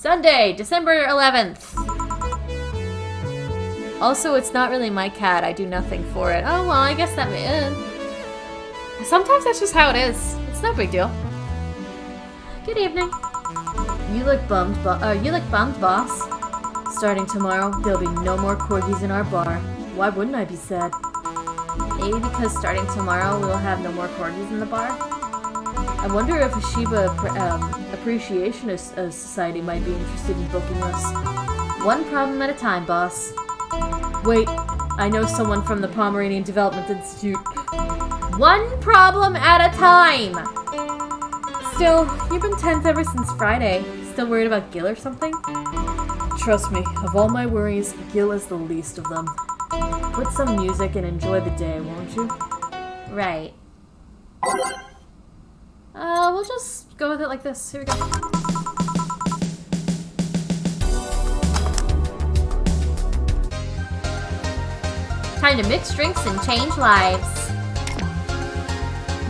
Sunday, December 11th. Also, it's not really my cat. I do nothing for it. Oh, well, I guess that may... Sometimes that's just how it is. It's no big deal. Good evening. You look bummed, boss. Starting tomorrow, there'll be no more corgis in our bar. Why wouldn't I be sad? Maybe because starting tomorrow, we'll have no more corgis in the bar? I wonder if a Shiba Appreciation Society might be interested in booking us. One problem at a time, boss. Wait, I know someone from the Pomeranian Development Institute. One problem at a time! Still, you've been tense ever since Friday. Still worried about Gil or something? Trust me, of all my worries, Gil is the least of them. Put some music and enjoy the day, won't you? Right. We'll just go with it like this. Here we go. Time to mix drinks and change lives.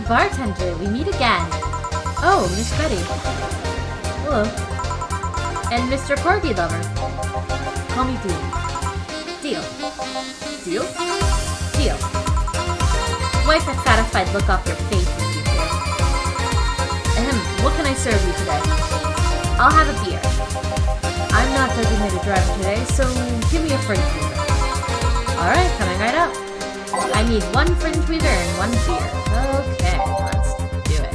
Bartender, we meet again. Oh, Miss Betty. Hello. And Mr. Corgi Lover. Call me Deal. Deal. Deal? Deal. Wipe that satisfied look off your face, if you care. What can I serve you today? I'll have a beer. I'm not designated driver today, so give me a fringe weaver. Alright, coming right up. I need one fringe weaver and one beer. Okay, let's do it.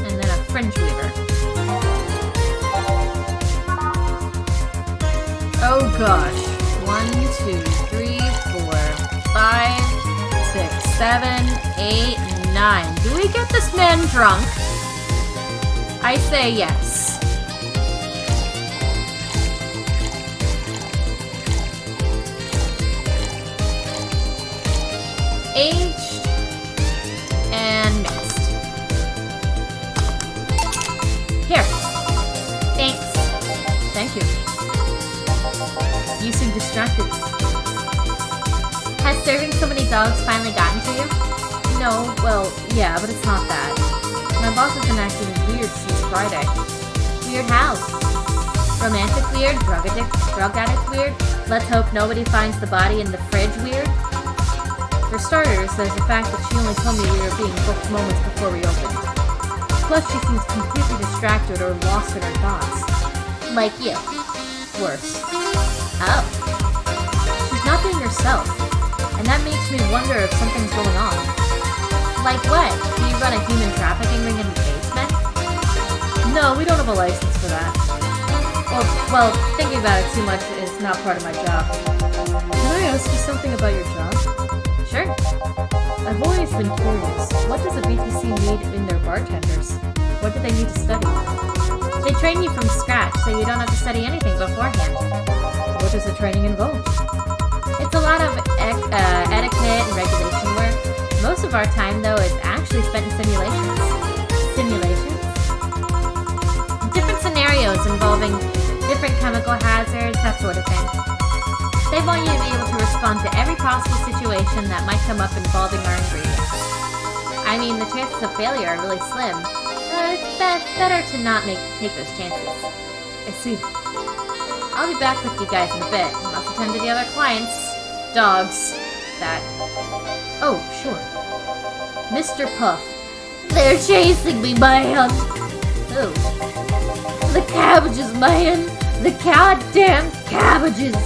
And then a fringe weaver. Oh gosh. 1, 2, 3, 4, 5, 6, 7, 8, 9. Do we get this man drunk? I say yes. Aged and mixed. Here. Thanks. Thank you. You seem distracted. Has serving so many dogs finally gotten to you? No, well, yeah, but it's not that. My boss has been acting weird since Friday. Weird how? Romantic weird? Drug addict weird? Let's hope nobody finds the body in the fridge weird? For starters, there's the fact that she only told me we were being booked moments before we opened. Plus, she seems completely distracted or lost in her thoughts. Like you. Worse. Oh. She's not being herself. And that makes me wonder if something's going on. Like what? Do you run a human trafficking ring in the basement? No, we don't have a license for that. Well, thinking about it too much is not part of my job. Can I ask you something about your job? Sure. I've always been curious. What does a BTC need in their bartenders? What do they need to study? They train you from scratch, so you don't have to study anything beforehand. What does the training involve? It's a lot of etiquette and regulation work. Most of our time, though, is actually spent in simulations. Simulations? Different scenarios involving different chemical hazards, that sort of thing. They want you to be able to respond to every possible situation that might come up involving our ingredients. I mean, the chances of failure are really slim. It's better to not take those chances. I see. I'll be back with you guys in a bit. Must attend to the other clients. Dogs. That. Oh, sure. Mr. Puff. They're chasing me, man! Who? The cabbages, man! The goddamn cabbages!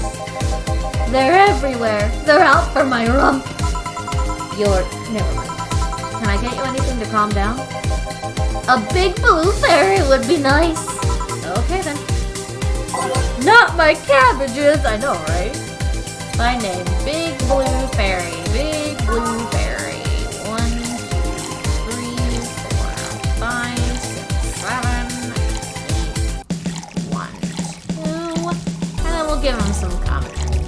They're everywhere. They're out for my rump. Never mind. Can I get you anything to calm down? A big blue fairy would be nice. Okay, then. Not my cabbages! I know, right? My name, Big Blue Fairy. Big Blue Fairy. 1, 2, 3, 4, 5, 6, 7, 8, 1, 2. And then we'll give him some commentary.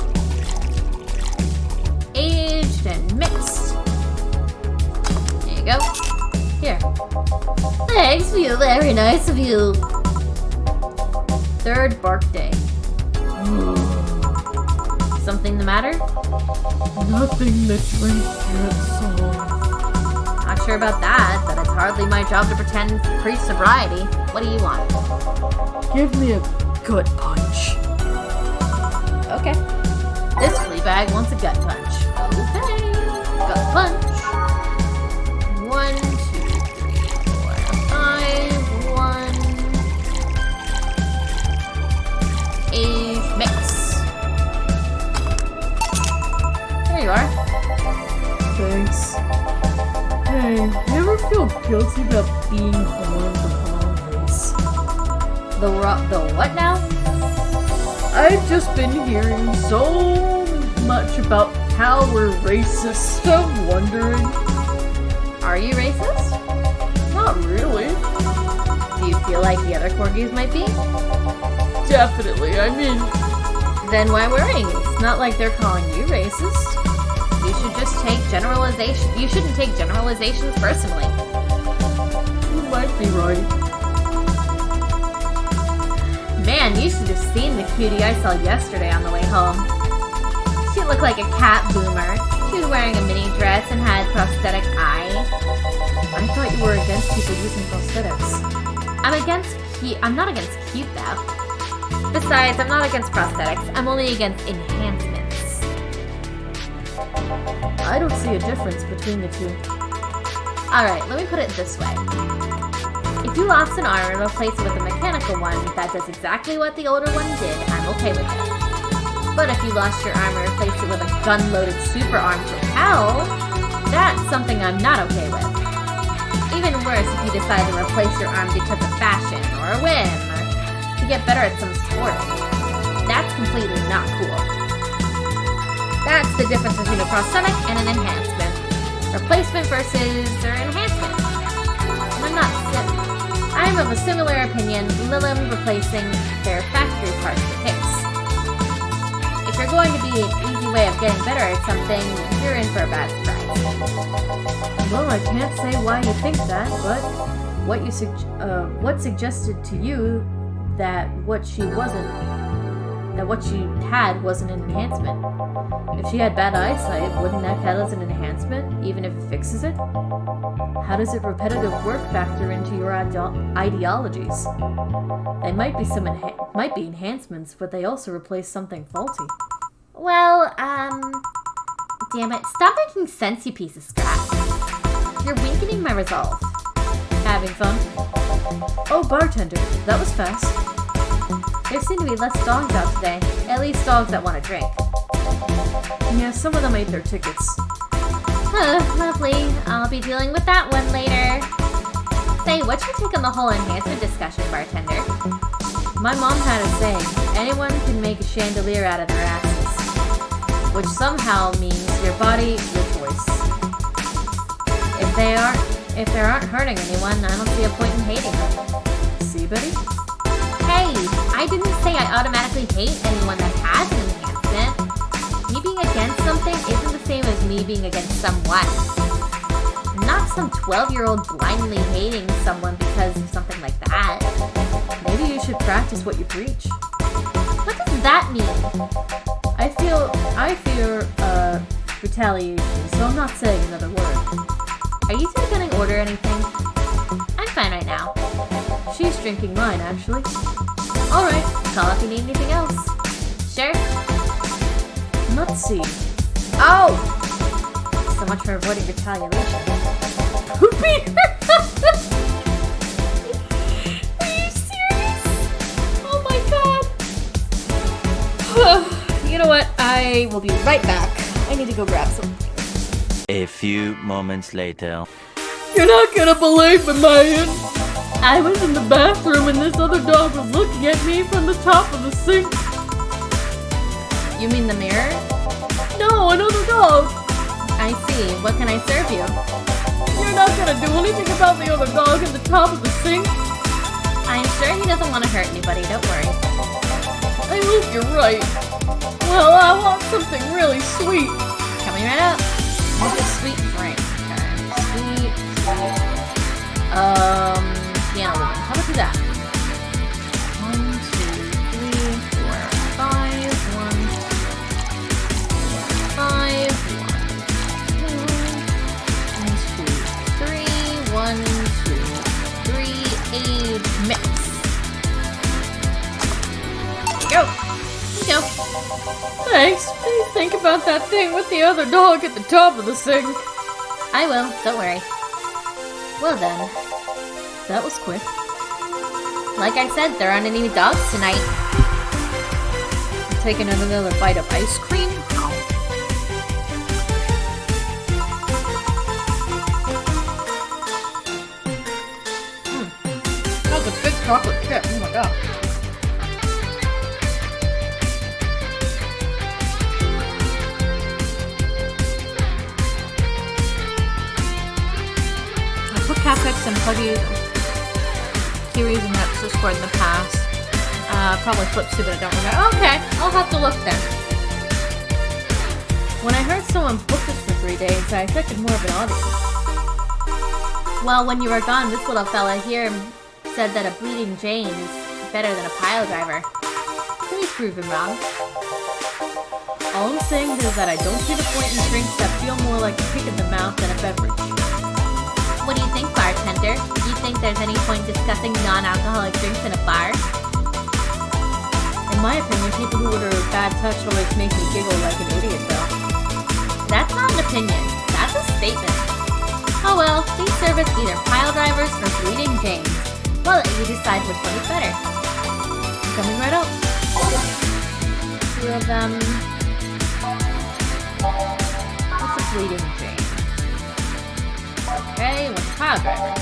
Aged and mixed. There you go. Here. Thanks, feel very nice of you. third bark day. Something the matter? Nothing the drink can't solve. Not sure about that, but it's hardly my job to pretend pre-sobriety. What do you want? Give me a gut punch. Okay. This flea bag wants a gut punch. Okay. Gut punch. 1, 2, 3, 4, 5. 1. A mix. There you are. Thanks. Hey, you ever feel guilty about being born the wrong race? The what now? I've just been hearing so much about how we're racist. I'm wondering. Are you racist? Not really. Do you feel like the other corgis might be? Definitely, I mean... Then why worrying? It's not like they're calling you racist. You should just take generalization. You shouldn't take generalizations personally. You might be right. Man, you should have seen the cutie I saw yesterday on the way home. She looked like a cat boomer. She was wearing a mini dress and had prosthetic eye. I thought you were against people using prosthetics. I'm not against cute though. Besides, I'm not against prosthetics. I'm only against enhancements. I don't see a difference between the two. Alright, let me put it this way. If you lost an arm and replace it with a mechanical one that does exactly what the older one did, I'm okay with it. But if you lost your arm and replaced it with a gun-loaded super arm from hell, that's something I'm not okay with. Even worse if you decide to replace your arm because of fashion, or a whim, or to get better at some sport. That's completely not cool. That's the difference between a prosthetic and an enhancement. Replacement versus their enhancement. And I'm of a similar opinion, Lilum replacing their factory parts with hips. If you're going to be an easy way of getting better at something, you're in for a bad surprise. Well, I can't say why you think that, but what suggested to you that what she had wasn't an enhancement? If she had bad eyesight, wouldn't that count as an enhancement, even if it fixes it? How does it repetitive work factor into your ideologies? They might be enhancements, but they also replace something faulty. Well, damn it. Stop making sense, you piece of scrap. You're weakening my resolve. Having fun? Oh, bartender. That was fast. There seem to be less dogs out today. At least dogs that want to drink. Yeah, some of them ate their tickets. Lovely. I'll be dealing with that one later. Say, what's your take on the whole enhancement discussion, bartender? My mom had a saying, anyone can make a chandelier out of their asses. Which somehow means your body, your choice. If they aren't hurting anyone, I don't see a point in hating them. See, Betty? Hey, I didn't say I automatically hate anyone that has an enhancement. Me being against something isn't the same as me being against someone. I'm not some 12-year-old blindly hating someone because of something like that. Maybe you should practice what you preach. What does that mean? I fear retaliation, so I'm not saying another word. Are you two gonna order anything? I'm fine right now. She's drinking mine, actually. Alright, call if you need anything else. Sure? Let's see. Oh! So much for avoiding retaliation. Who beat her? Are you serious? Oh my god. You know what? I will be right back. I need to go grab something. A few moments later. You're not gonna believe me, man. I was in the bathroom and this other dog was looking at me from the top of the sink. You mean the mirror? No, another dog. I see. What can I serve you? You're not gonna do anything about the other dog at the top of the sink? I'm sure he doesn't want to hurt anybody, don't worry. I hope you're right. Well, I want something really sweet. Coming right up. What's a sweet drink? Sweet. Piano Living. How about do that? 1, 2, Thanks. Please think about that thing with the other dog at the top of the sink. I will, don't worry. Well then, That was quick. like I said, there aren't any dogs tonight. Taking another bite of ice cream. That was a big chocolate chip. Oh my god. I put CapEx and Pudgy Kiris and Next Discord in the past. Probably flipped to, but I don't remember. Okay, I'll have to look then. When I heard someone book this for 3 days, I expected more of an audience. Well, when you were gone, this little fella here said that a bleeding Jane is better than a pile driver. Please prove him wrong. All I'm saying is that I don't see the point in drinks that feel more like a kick in the mouth than a beverage. What do you think, bartender? Do you think there's any point discussing non-alcoholic drinks in a bar? In my opinion, people who order bad touch always make me giggle like an idiot, though. That's not an opinion. That's a statement. Oh well, they service either pile drivers or bleeding Janes. Well, you decide which one is better. Coming right up. 2 of them. What's a bleeding Jane? Okay, what's a pile driver?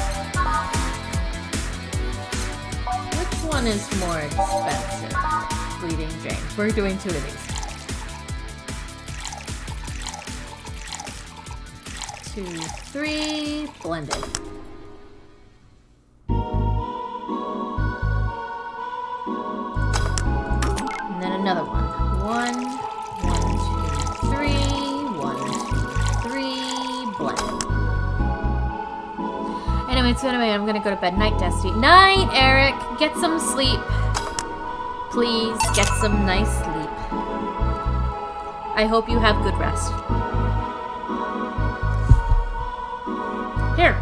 Which one is more expensive? Bleeding Jane. We're doing 2 of these. 2, 3, blended. And then another one. 1, 1, 2, 3, 1, 2, 3, blended. Anyway, I'm gonna go to bed. Night, Dusty. Night, Eric. Get some sleep. Please, get some nice sleep. I hope you have good rest. Here.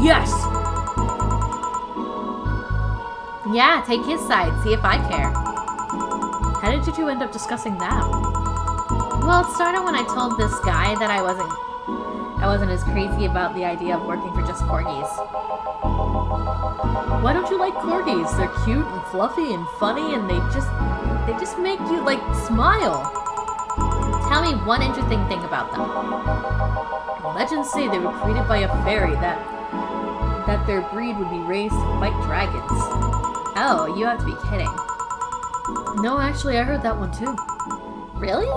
Yes! Yeah, take his side. See if I care. How did you two end up discussing that? Well, it started when I told this guy that I wasn't as crazy about the idea of working for just corgis. Why don't you like corgis? They're cute and fluffy and funny, and they just make you, like, smile. Tell me one interesting thing about them. Legends say they were created by a fairy that their breed would be raised to fight dragons. Oh, you have to be kidding. No, actually, I heard that one too. Really?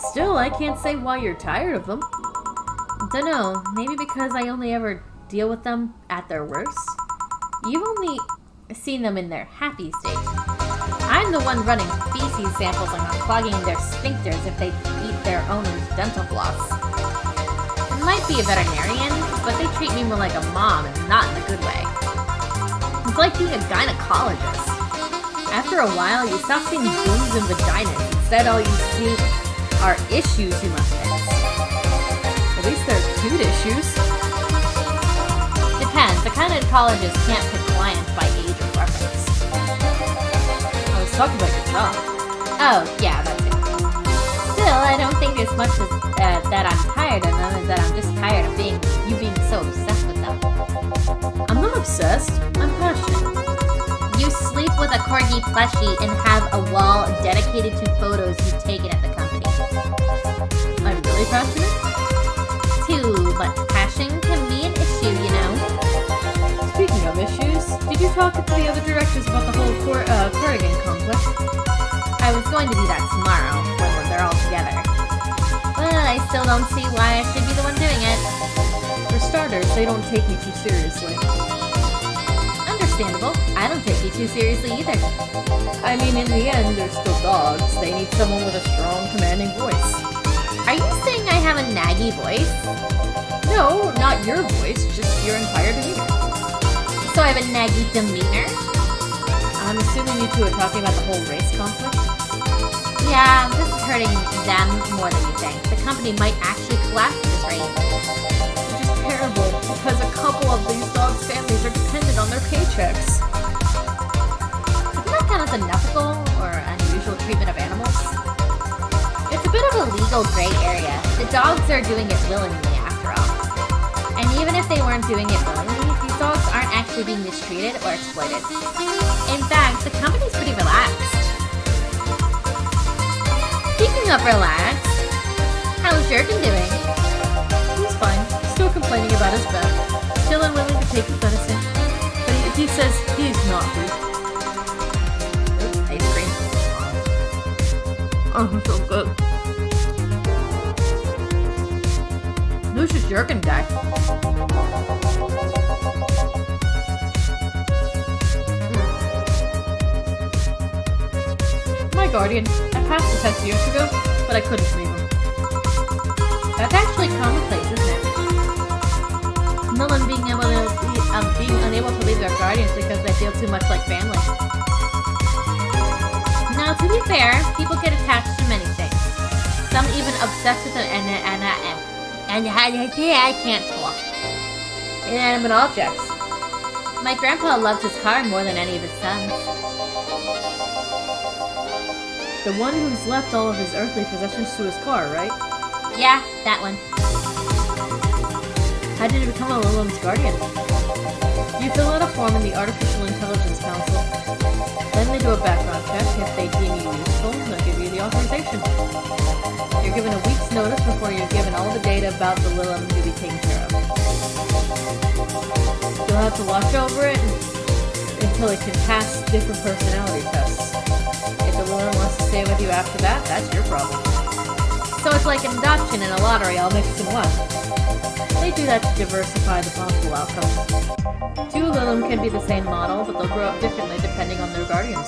Still, I can't say why you're tired of them. Dunno, maybe because I only ever deal with them at their worst. You've only seen them in their happy state. I'm the one running feces samples and clogging their sphincters if they eat their owner's dental floss. I might be a veterinarian, but they treat me more like a mom and not in a good way. It's like being a gynecologist. After a while, you stop seeing boobs and vaginas. Instead, all you see are issues you must fix. At least they're cute issues. Depends. The gynecologist can't pick clients by age or preference. I was talking about your job. Oh, yeah, that's it. Still, I don't think as much as that I'm tired of them as that I'm just tired of you being so obsessed with them. I'm not obsessed. I'm passionate. You sleep with a corgi plushie and have a wall dedicated to photos you've taken at the company. I'm really passionate? Too much passion can be an issue, you know. Speaking of issues, did you talk to the other directors about the whole Corrigan complex? I was going to do that tomorrow, when they're all together. But I still don't see why I should be the one doing it. For starters, they don't take me too seriously. Understandable. I don't take you too seriously either. I mean, in the end, they're still dogs. They need someone with a strong, commanding voice. Are you saying I have a naggy voice? No, not your voice, just your entire demeanor. So I have a naggy demeanor? I'm assuming you two are talking about the whole race conflict? Yeah, this is hurting them more than you think. The company might actually collapse at this rate. Which is terrible, because a couple of these dogs' families are dependent on their paychecks. Isn't that kind of unethical or treatment of animals. It's a bit of a legal gray area. The dogs are doing it willingly, after all. And even if they weren't doing it willingly, these dogs aren't actually being mistreated or exploited. In fact, the company's pretty relaxed. Speaking of relaxed, how's Jurgen doing? He's fine. Still complaining about his back. Still unwilling to take his medicine. But he says he's not weak. Oops, ice cream. Oh, so good. Who's this Jurgen guy? My guardian. I passed the test years ago, but I couldn't leave him. That's actually commonplace, isn't it? Lilum being unable to leave their guardians because they feel too much like family. Now, to be fair, people get attached to many things. Some even obsessed with I can't talk. Inanimate objects. My grandpa loved his car more than any of his sons. The one who's left all of his earthly possessions to his car, right? Yeah, that one. How did you become a Lilum's guardian? You fill out a form in the Artificial Intelligence Council. Then they do a background check. If they deem you useful, they'll give you the authorization. You're given a week's notice before you're given all the data about the Lilum to be taken care of. You'll have to watch over it until it can pass different personality tests. If the Lilum wants to stay with you after that, that's your problem. So it's like an adoption and a lottery all mixed in one. They do that to diversify the possible outcomes. Two Lilum can be the same model, but they'll grow up differently depending on their guardians.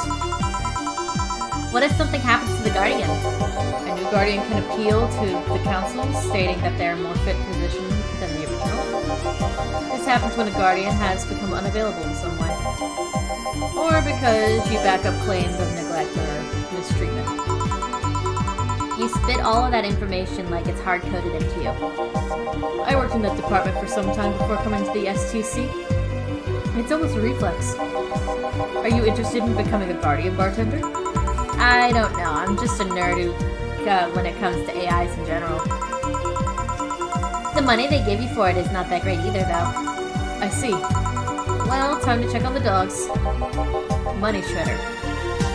What if something happens to the guardian? A new guardian can appeal to the council, stating that they're more fit positioned than the original. This happens when a guardian has become unavailable in some way. Or because you back up claims of neglect or mistreatment. You spit all of that information like it's hard-coded into you. I worked in that department for some time before coming to the STC. It's almost a reflex. Are you interested in becoming a guardian bartender? I don't know. I'm just a nerd who, when it comes to AIs in general. The money they give you for it is not that great either, though. I see. Well, time to check on the dogs. Money shredder.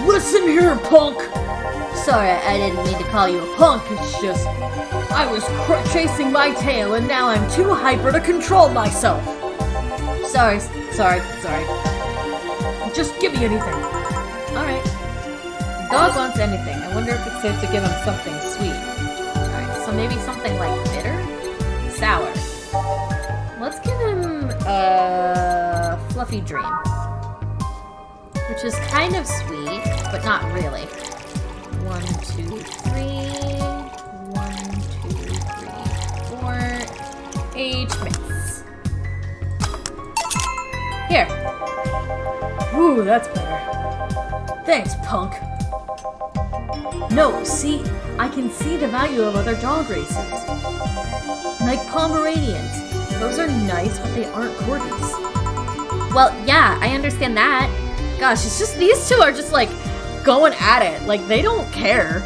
Listen here, punk! Sorry, I didn't mean to call you a punk. It's just, I was chasing my tail and now I'm too hyper to control myself. Sorry. Just give me anything. Alright. Dog wants anything. I wonder if it's safe to give him something sweet. Alright, so maybe something like bitter? Sour. Let's give him Fluffy Dream. Which is kind of sweet, but not really. 1, 2, 3. 1, 2, 3, 4. Age mix. Here. Ooh, that's better. Thanks, punk. No, see, I can see the value of other dog races. Like Pomeranians. Those are nice, but they aren't corgis. Well, yeah, I understand that. Gosh, it's just these two are just like going at it. Like, they don't care.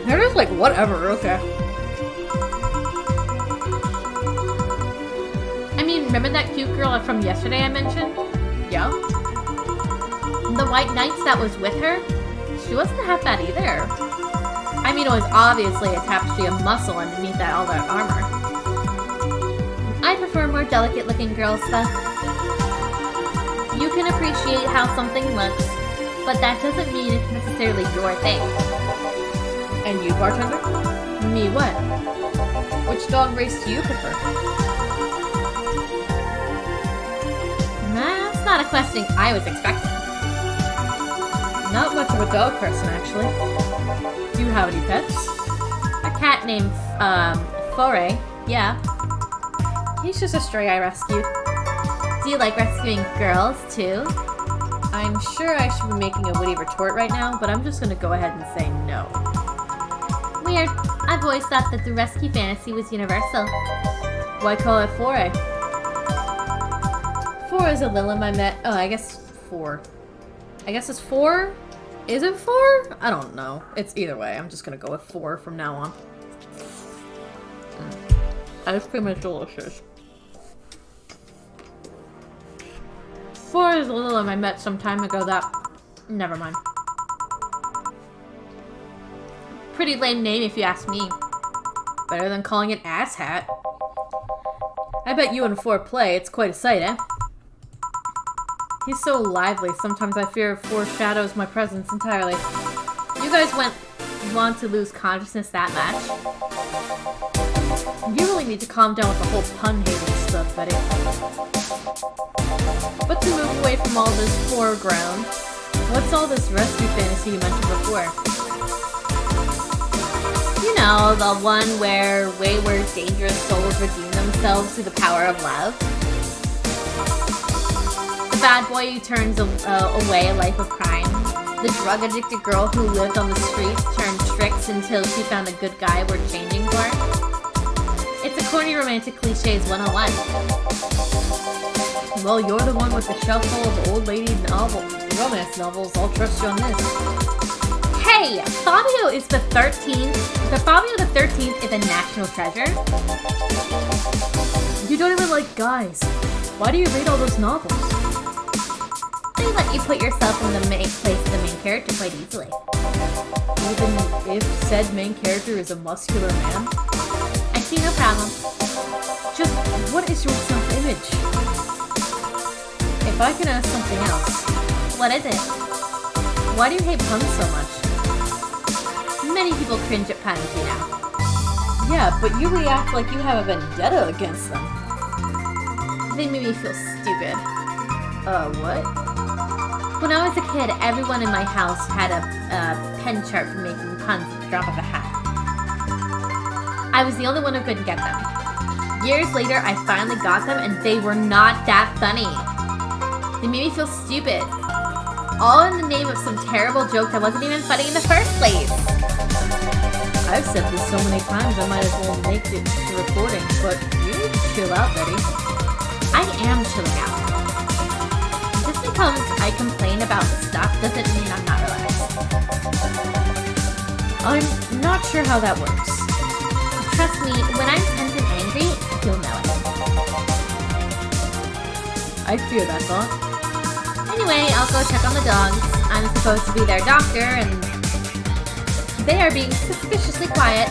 They're just like, whatever, okay. I mean, remember that cute girl from yesterday I mentioned? Yeah. The white knights that was with her? She wasn't half bad either. I mean, it was obviously a tapestry of muscle underneath all that armor. I prefer more delicate-looking girls, though. You can appreciate how something looks, but that doesn't mean it's necessarily your thing. And you, bartender? Me what? Which dog race do you prefer? That's not a question I was expecting. Not much of a dog person, actually. Do you have any pets? A cat named, Foray. Yeah. He's just a stray I rescued. Do you like rescuing girls, too? I'm sure I should be making a witty retort right now, but I'm just gonna go ahead and say no. Weird. I've always thought that the rescue fantasy was universal. Why call it 4A? 4 is a Lilum I met. Oh, I guess 4. I guess it's 4? Is it 4? I don't know. It's either way. I'm just gonna go with 4 from now on. Ice cream is delicious. 4 is a Lilum I met some time ago that... Never mind. Pretty lame name if you ask me. Better than calling it asshat. I bet you and 4 play. It's quite a sight, eh? He's so lively, sometimes I fear 4 shadows my presence entirely. You guys want to lose consciousness that much? You really need to calm down with the whole pun-hating stuff, Betty. But to move away from all this foreground, what's all this rescue fantasy you mentioned before? You know, the one where wayward, dangerous souls redeem themselves through the power of love. The bad boy who turns away a life of crime. The drug-addicted girl who lived on the streets turned tricks until she found a good guy worth changing for. It's a corny romantic cliches 101. Well, you're the one with the shelf full of old lady romance novels. I'll trust you on this. Hey! Fabio is the 13th. Fabio the 13th is a national treasure. You don't even like guys. Why do you read all those novels? They let you put yourself in the place of the main character quite easily. Even if said main character is a muscular man? I see no problem. Just, what is your self-image? If I can ask something else. What is it? Why do you hate puns so much? Many people cringe at puns, you know. Yeah, but you react like you have a vendetta against them. They made me feel stupid. What? When I was a kid, everyone in my house had a pen chart for making puns at the drop of a hat. I was the only one who couldn't get them. Years later, I finally got them, and they were not that funny. They made me feel stupid. All in the name of some terrible joke that wasn't even funny in the first place. I've said this so many times I might as well make it to recording, but you need to chill out, Betty. I am chilling out. Just because I complain about stuff doesn't mean I'm not relaxed. I'm not sure how that works. Trust me, when I'm tense and angry, you'll know it. I fear that thought. Anyway, I'll go check on the dogs. I'm supposed to be their doctor, and they are being suspiciously quiet.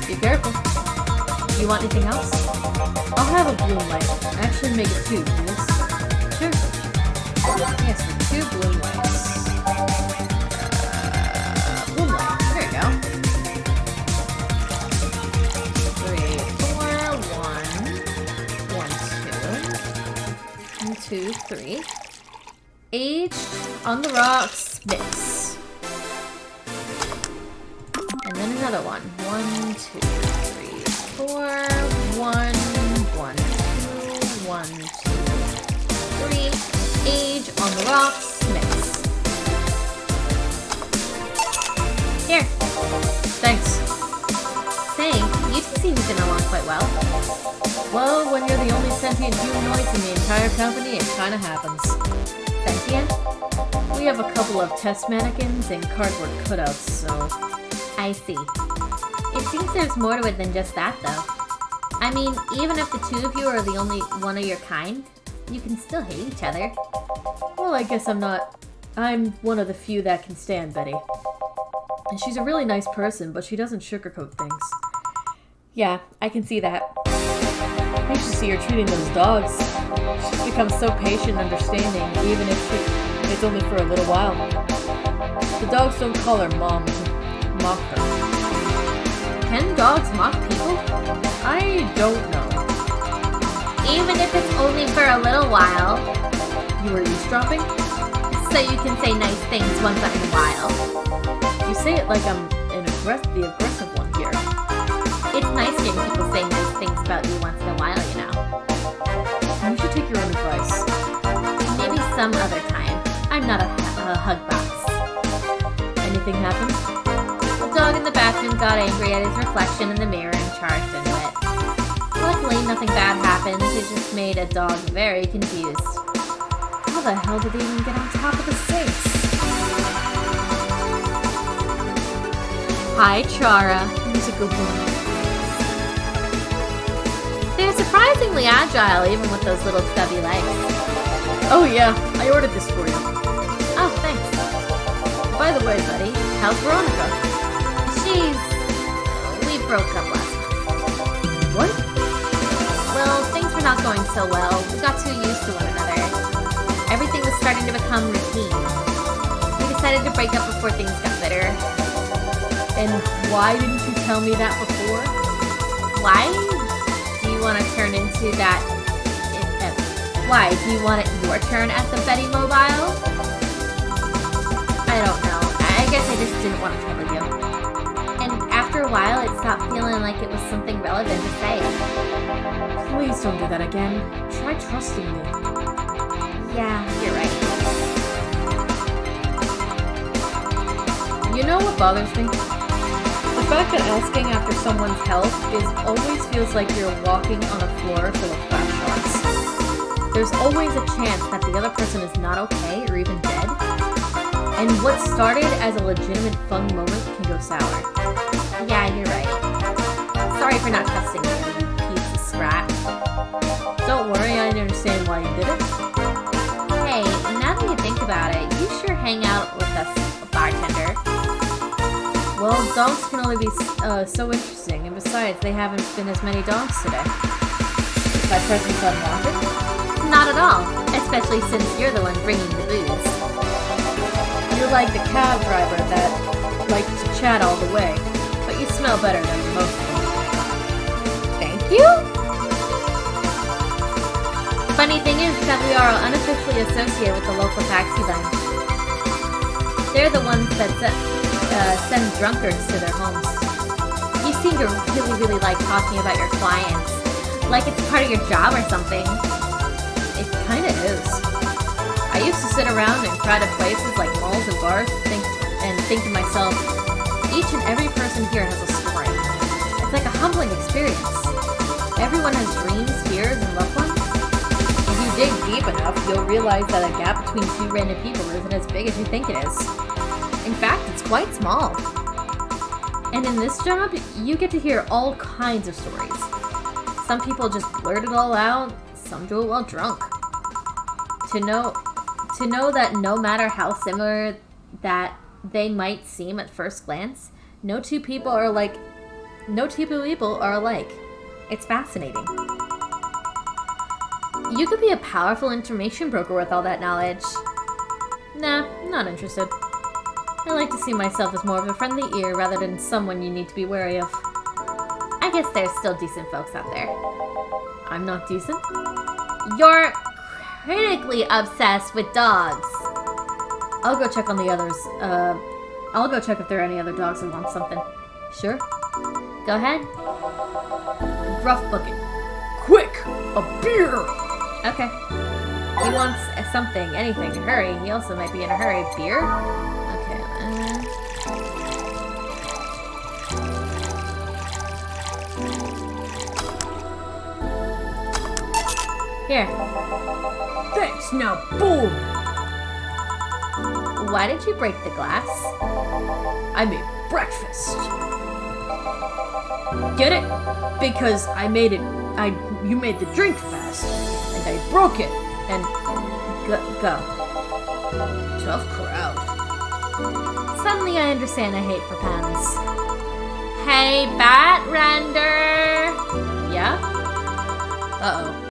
Be careful. You want anything else? I'll have a blue light. Actually, make it 2, please. Sure. Yes, 2 blue lights. Blue light. There you go. 3, 4, 1, 1, 2, 3. Age on the rocks mix. And then another one. 1, 2, 3, 4. 1, 1, 2, 1, 2, 3. Age on the rocks mix. Here. Thanks. Say, you two seem to get along quite well. Well, when you're the only sentient humanoids in the entire company, it kinda happens. Sentient? We have a couple of test mannequins and cardboard cutouts, so... I see. It seems there's more to it than just that, though. I mean, even if the two of you are the only one of your kind, you can still hate each other. Well, I guess I'm not... I'm one of the few that can stand Betty. And she's a really nice person, but she doesn't sugarcoat things. Yeah, I can see that. I should see her treating those dogs. She's become so patient and understanding, even if it's only for a little while. The dogs don't call her mom to mock her. Can dogs mock people? I don't know. Even if it's only for a little while. You were eavesdropping? So you can say nice things once in a while. You say it like I'm the aggressive one here. It's nice hearing people say nice things about you once in a while, you know. You should take your own advice. Maybe some other time. I'm not a hug box. Anything happen? The dog in the bathroom got angry at his reflection in the mirror and charged into it. Luckily, nothing bad happened. It just made a dog very confused. How the hell did they even get on top of the sinks? Hi, Chara. Who's a good woman? They're surprisingly agile, even with those little stubby legs. Oh yeah, I ordered this for you. Oh, thanks. By the way, buddy, how's Veronica? We broke up last month. What? Well, things were not going so well. We got too used to one another. Everything was starting to become routine. We decided to break up before things got better. And why didn't you tell me that before? Why? Do you want to turn into that? Why? Do you want it your turn at the Betty Mobile? I don't know. I guess I just didn't want to trouble you. And after a while, it stopped feeling like it was something relevant to say. Please don't do that again. Try trusting me. Yeah, you're right. You know what bothers me? The fact that asking after someone's health always feels like you're walking on a floor full of flat sharks. There's always a chance that the other person is not okay or even dead. And what started as a legitimate fun moment can go sour. Yeah, you're right. Sorry for not trusting you, piece of scrap. Don't worry, I understand why you did it. Hey, now that you think about it, you sure hang out with us, bartender. Well, dogs can only be so interesting, and besides, they haven't been as many dogs today. Is my presence unwanted? Not at all, especially since you're the one bringing the booze. You're like the cab driver that likes to chat all the way, but you smell better than most of them. Thank you? Funny thing is that we are unofficially associated with the local taxi line. They're the ones that send drunkards to their homes. You seem to really like talking about your clients, like it's part of your job or something. It kinda is. I used to sit around in crowded places like malls and bars and think to myself, each and every person here has a story. It's like a humbling experience. Everyone has dreams, fears, and loved ones. If you dig deep enough, you'll realize that a gap between two random people isn't as big as you think it is. In fact, it's quite small. And in this job, you get to hear all kinds of stories. Some people just blurt it all out, some do it while drunk. To know that no matter how similar that they might seem at first glance, no two people are alike. It's fascinating. You could be a powerful information broker with all that knowledge. Nah, not interested. I like to see myself as more of a friendly ear rather than someone you need to be wary of. I guess there's still decent folks out there. I'm not decent? You're critically obsessed with dogs. I'll go check on the others. I'll go check if there are any other dogs that want something. Sure? Go ahead. Rough bucket. Quick! A beer! Okay. He wants something, anything. Hurry. He also might be in a hurry. Beer? Okay. Here. Thanks, now boom! Why did you break the glass? I made breakfast. Get it? Because I made it. You made the drink fast, and I broke it. And go. Tough crowd. Suddenly I understand a hate for puns. Hey, Bat Render! Yeah? Uh-oh.